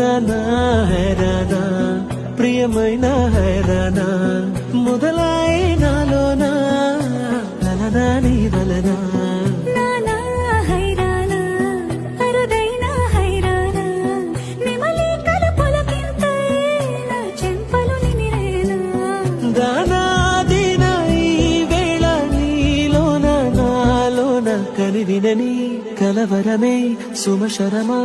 హైరానా హైరానా ప్రియమైన హైరానా మొదలై నాలోనా లలనా నీ వలనా నానా హైరానా అరుదైన హైరానా నెమలి కలుపులకింతై నా చెంపలు నిమిరేనా దానాదిన ఈ వేళ నీలోన నాలోన కలివినని కలవరమే సుమశరమా